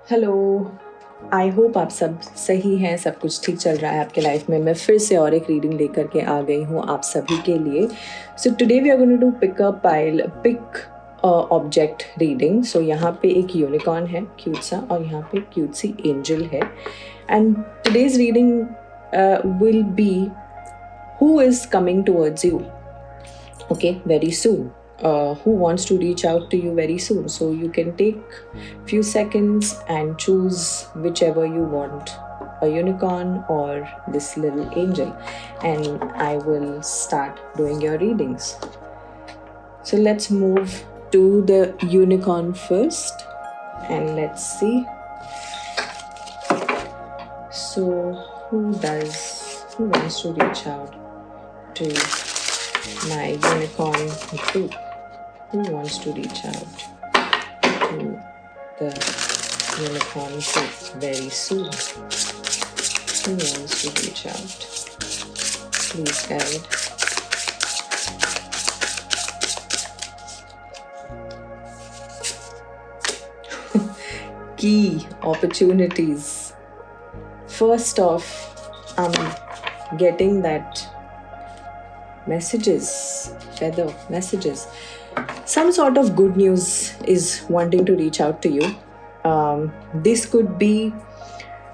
Hello, I hope आप सब सही हैं, सब कुछ ठीक चल रहा है आपके लाइफ में। मैं फिर से और एक रीडिंग लेकर के आ गई हूँ आप सभी के लिए। So today we are going to pick object reading. So यहाँ पे एक यूनिकॉर्न है क्यूट सा, और यहाँ पे क्यूट सी एंजल है। And today's reading will be who is coming towards you, okay, very soon. Who wants to reach out to you very soon. So you can take few seconds and choose whichever you want, a unicorn or this little angel, and I will start doing your readings. So let's move to the unicorn first and let's see. So who wants to reach out to my unicorn group? Who wants to reach out to the unicorn group very soon? Who wants to reach out? Please guide. Key opportunities. First off, I'm getting that messages, feather messages. Some sort of good news is wanting to reach out to you. This could be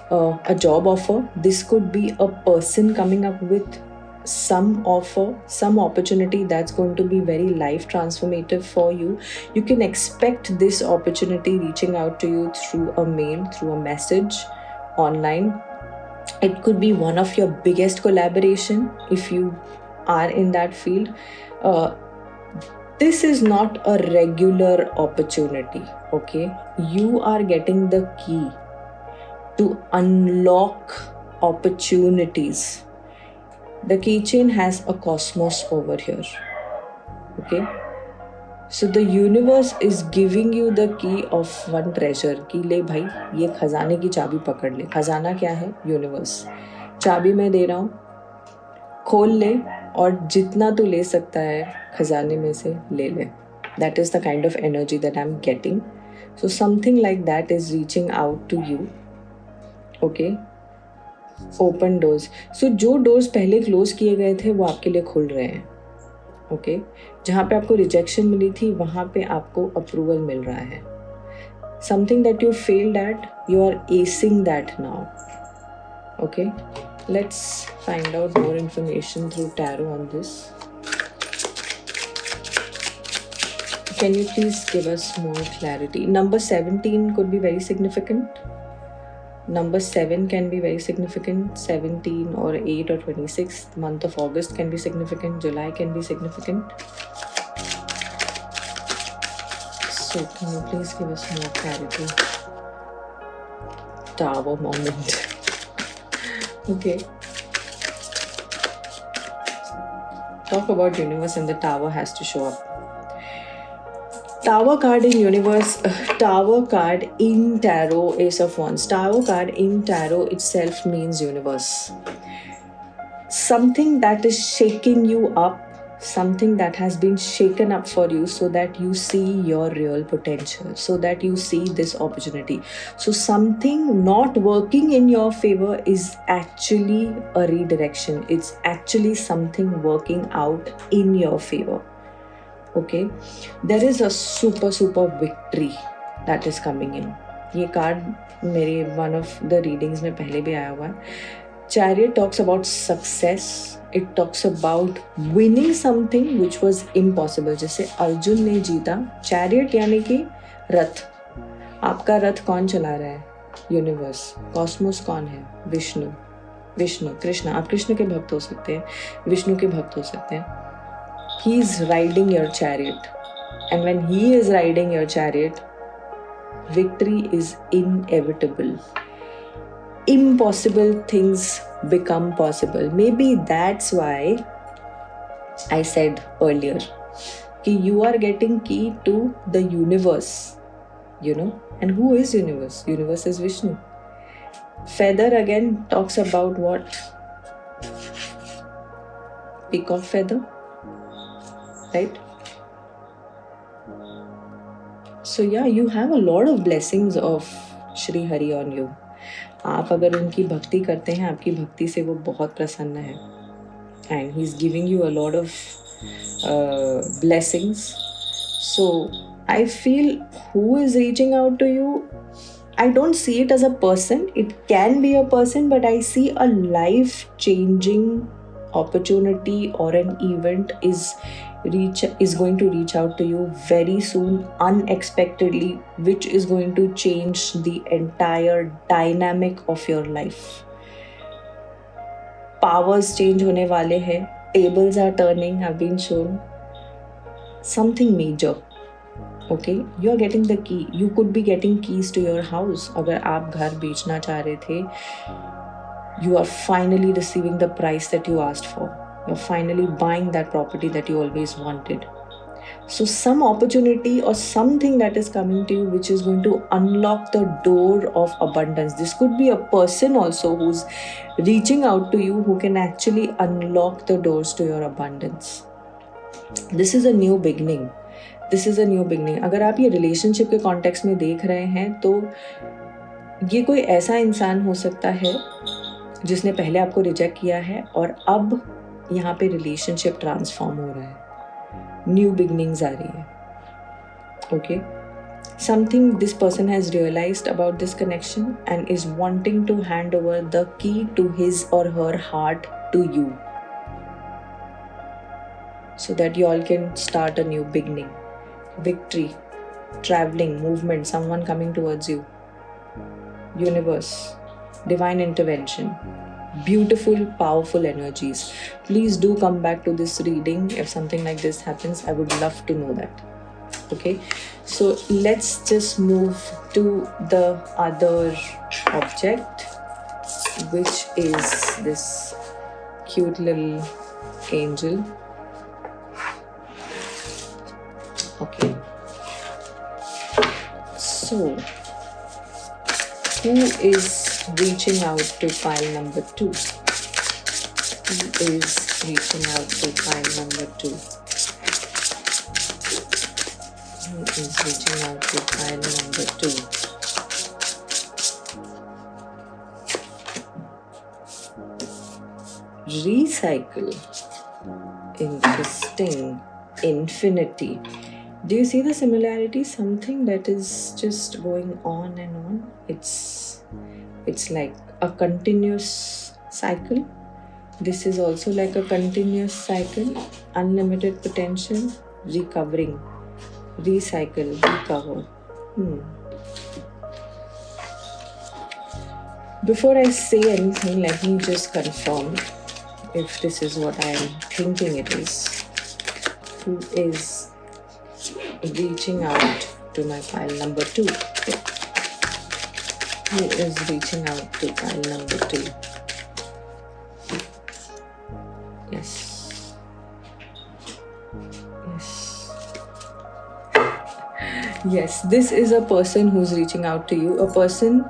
a job offer. This could be a person coming up with some offer, some opportunity that's going to be very life transformative for you. You can expect this opportunity reaching out to you through a mail, through a message, online. It could be one of your biggest collaboration if you are in that field. This is not a regular opportunity, okay? You are getting the key to unlock opportunities. The keychain has a cosmos over here, okay? So the universe is giving you the key of one treasure कि ले भाई ये खजाने की चाबी पकड़ ले। खजाना क्या है? यूनिवर्स। चाबी मैं दे रहा हूँ, खोल ले और जितना तू ले सकता है खजाने में से ले ले. That is the kind of energy that I'm getting. So something like that is reaching out to you. Okay. Open doors. So जो doors पहले close किए गए थे वो आपके लिए खुल रहे हैं. Okay. जहाँ पे आपको rejection मिली थी वहाँ पे आपको approval मिल रहा है. Something that you failed at, you are acing that now. Okay. Let's find out more information through tarot on this. Can you please give us more clarity? Number 17 could be very significant. Number 7 can be very significant. 17 or 8 or 26. The month of August can be significant. July can be significant. So can you please give us more clarity? Tower moment. Okay. Talk about universe and the tower has to show up. Tower card in universe, tower card in tarot, Ace of Wands. Tower card in tarot itself means universe. Something that is shaking you up, something that has been shaken up for you so that you see your real potential, so that you see this opportunity. So something not working in your favor is actually a redirection. It's actually something working out in your favor. Okay, there is a super victory that is coming in. ये card मेरे one of the readings में पहले भी आया हुआ है. Chariot talks about success. It talks about winning something which was impossible. जैसे अर्जुन ने जीता. Chariot यानी कि रथ. आपका रथ कौन चला रहा है? यूनिवर्स. कॉस्मोस कौन है? विष्णु, कृष्ण. आप कृष्ण के भक्त हो सकते हैं, विष्णु के भक्त हो सकते हैं. He is riding your chariot, and when he is riding your chariot, victory is inevitable. Impossible things become possible. Maybe that's why I said earlier that you are getting key to the universe, you know. And who is universe? Universe is Vishnu. Feather again talks about what? Peacock feather, right? So yeah, you have a lot of blessings of Shri Hari on you. आप अगर उनकी भक्ति करते हैं, आपकी भक्ति से वो बहुत प्रसन्न है. And he's giving you a lot of blessings. So I feel who is reaching out to you, I don't see it as a person. It can be a person, but I see a life-changing opportunity or an event is going to reach out to you very soon, unexpectedly, which is going to change the entire dynamic of your life. Powers change होने वाले हैं. Tables are turning, have been shown. Something major. Okay, you are getting the key. You could be getting keys to your house. अगर आप घर बेचना चाह रहे थे, you are finally receiving the price that you asked for. You're finally buying that property that you always wanted. So some opportunity or something that is coming to you which is going to unlock the door of abundance. This could be a person also who's reaching out to you who can actually unlock the doors to your abundance. This is a new beginning. This is a new beginning. अगर आप ये relationship के context में देख रहे हैं तो ये कोई ऐसा इंसान हो सकता है जिसने पहले आपको रिजेक्ट किया है और अब यहाँ पे रिलेशनशिप ट्रांसफॉर्म हो रहा है, न्यू बिगनिंग्स आ रही है. Okay, something this person has realised about this connection and is wanting to hand over the key to his or her heart to you so that you all can start a new beginning. Victory, traveling, movement, someone coming towards you, universe, divine intervention, beautiful, powerful energies. Please do come back to this reading if something like this happens. I would love to know that. Okay, so let's just move to the other object, which is this cute little angel. Okay, so who is reaching out to pile number 2? Who is reaching out to pile number 2? Who is reaching out to pile number 2? Recycle. Interesting. Infinity. Do you see the similarity? Something that is just going on and on. It's like a continuous cycle. This is also like a continuous cycle. Unlimited potential. Recovering. Recycle. Recover. Before I say anything, let me just confirm if this is what I am thinking it is. Who is reaching out to my pile number 2? Who is reaching out to pile number 2? Yes. Yes. Yes, this is a person who's reaching out to you. A person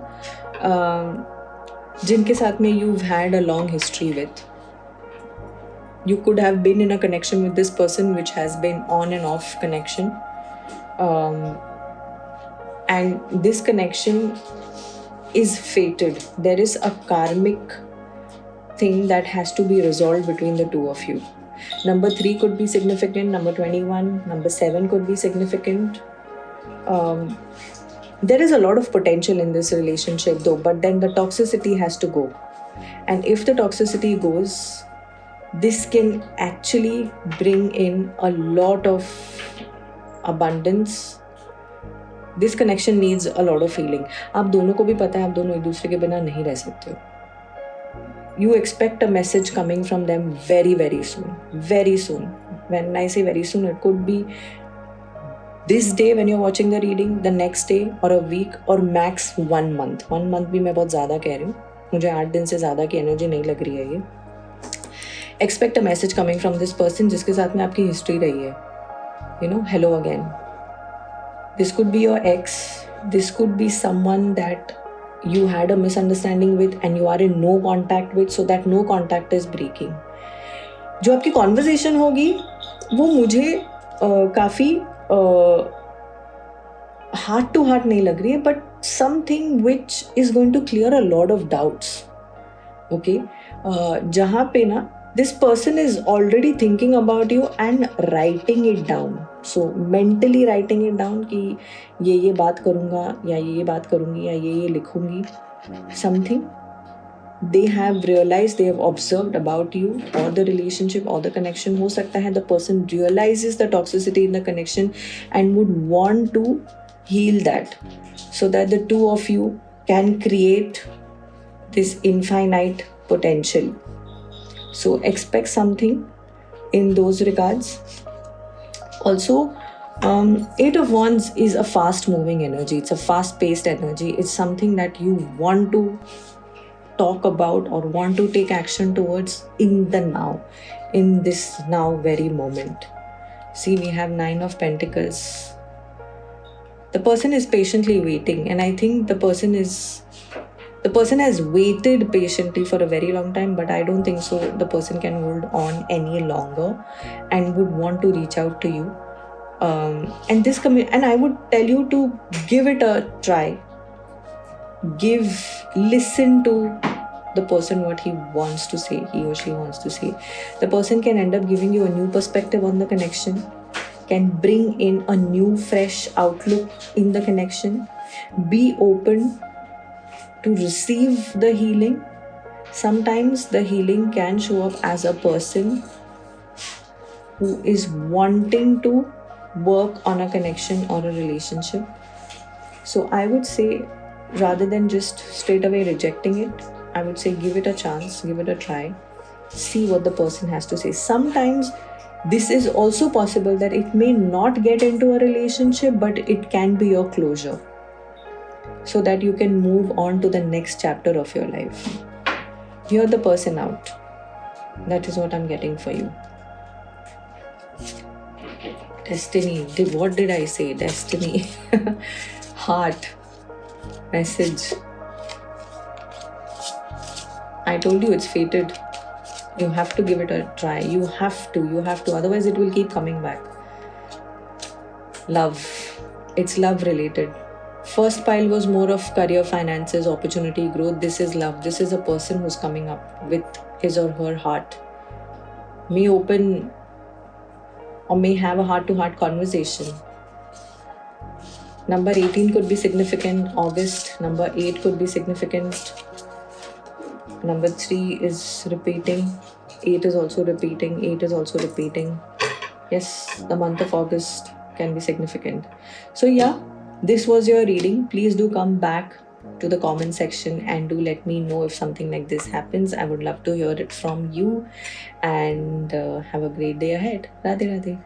जिनके साथ में you've had a long history with. You could have been in a connection with this person which has been on and off connection. And this connection is fated. There is a karmic thing that has to be resolved between the two of you. Number 3 could be significant. Number 21, number 7 could be significant. There is a lot of potential in this relationship though, but then the toxicity has to go. And if the toxicity goes, this can actually bring in a lot of abundance. This connection needs a lot of healing. आप दोनों को भी पता है आप दोनों एक दूसरे के बिना नहीं रह सकते हो. You expect a message coming from them very, very soon. Very soon. When I say very soon, it could be this day when you're watching the reading, the next day or a week or max 1 month. 1 month भी मैं बहुत ज़्यादा कह रही हूँ. मुझे 8 दिन से ज़्यादा की एनर्जी नहीं लग रही है ये. Expect a message coming from this person जिसके साथ में आपकी हिस्ट्री रही है. You know, hello again. This could be your ex. This could be someone that you had a misunderstanding with and you are in no contact with, so that no contact is breaking. जो आपकी conversation होगी वो मुझे काफ़ी heart to heart नहीं लग रही है, but something which is going to clear a lot of doubts. Okay, जहाँ पे ना this person is already thinking about you and writing it down. So mentally writing it down कि ये बात करूँगा, या ये बात करूँगी, या ये लिखूँगी. Something they have realized, they have observed about you or the relationship or the connection. हो सकता है the person realizes the toxicity in the connection and would want to heal that, so that the two of you can create this infinite potential. So expect something in those regards. Also, Eight of Wands is a fast moving energy. It's a fast paced energy. It's something that you want to talk about or want to take action towards in the now, in this now very moment. See, we have Nine of Pentacles. The person is patiently waiting, and I think the person has waited patiently for a very long time, but I don't think so the person can hold on any longer and would want to reach out to you. And I would tell you to give it a try. Listen to the person, what he wants to say, he or she wants to say. The person can end up giving you a new perspective on the connection, can bring in a new fresh outlook in the connection. Be open to receive the healing. Sometimes the healing can show up as a person who is wanting to work on a connection or a relationship. So I would say, rather than just straight away rejecting it, I would say give it a chance, give it a try, see what the person has to say. Sometimes this is also possible that it may not get into a relationship, but it can be your closure, so that you can move on to the next chapter of your life. Hear the person out. That is what I'm getting for you. Destiny. What did I say? Destiny. Heart. Message. I told you it's fated. You have to give it a try. You have to. Otherwise it will keep coming back. Love. It's love related. First pile was more of career, finances, opportunity, growth. This is love. This is a person who's coming up with his or her heart. May open or may have a heart-to-heart conversation. Number 18 could be significant. August. Number 8 could be significant. Number 3 is repeating. 8 is also repeating. 8 is also repeating. Yes, the month of August can be significant. So yeah, this was your reading. Please do come back to the comment section and do let me know if something like this happens. I would love to hear it from you. And have a great day ahead. Radhe Radhe.